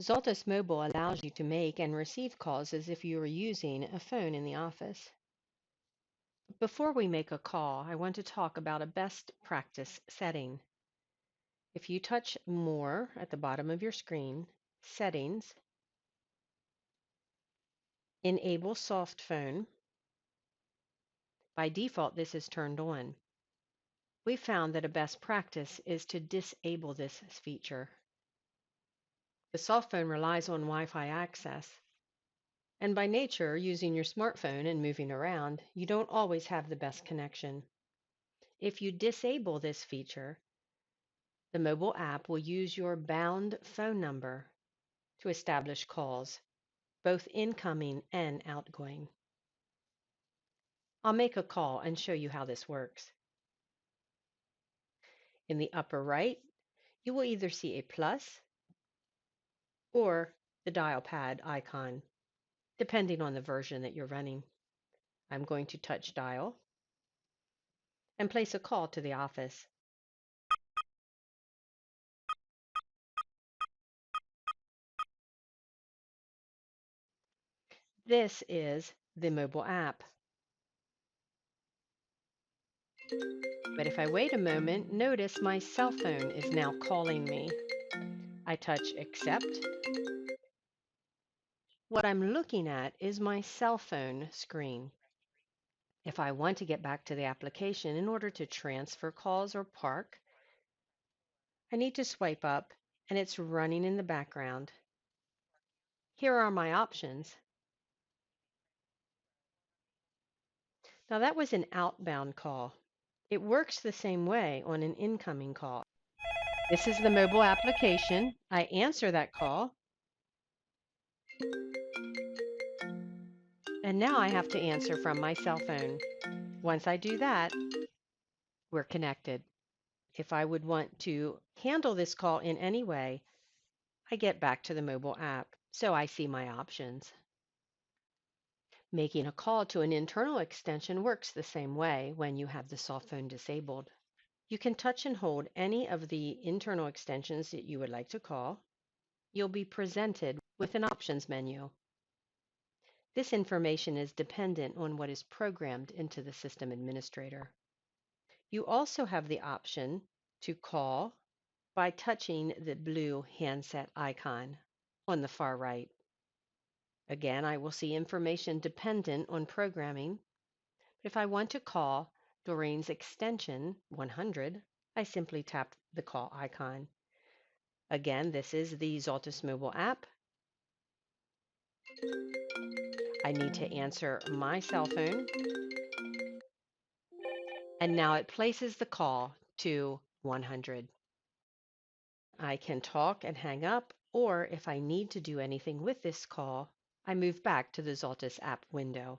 Zultys Mobile allows you to make and receive calls as if you were using a phone in the office. Before we make a call, I want to talk about a best practice setting. If you touch More at the bottom of your screen, Settings, Enable Soft Phone, by default this is turned on. We found that a best practice is to disable this feature. The soft phone relies on Wi-Fi access, and by nature, using your smartphone and moving around, you don't always have the best connection. If you disable this feature, the mobile app will use your bound phone number to establish calls, both incoming and outgoing. I'll make a call and show you how this works. In the upper right, you will either see a plus or the dial pad icon, depending on the version that you're running. I'm going to touch dial and place a call to the office. This is the mobile app. But if I wait a moment, notice my cell phone is now calling me. I touch accept. What I'm looking at is my cell phone screen. If I want to get back to the application in order to transfer calls or park, I need to swipe up and it's running in the background. Here are my options. Now that was an outbound call. It works the same way on an incoming call. This is the mobile application. I answer that call. And now I have to answer from my cell phone. Once I do that, we're connected. If I would want to handle this call in any way, I get back to the mobile app, so I see my options. Making a call to an internal extension works the same way when you have the soft phone disabled. You can touch and hold any of the internal extensions that you would like to call. You'll be presented with an options menu. This information is dependent on what is programmed into the system administrator. You also have the option to call by touching the blue handset icon on the far right. Again, I will see information dependent on programming. If I want to call Doreen's extension 100, I simply tap the call icon. Again, this is the Zultys mobile app. I need to answer my cell phone. And now it places the call to 100. I can talk and hang up, or if I need to do anything with this call, I move back to the Zultys app window.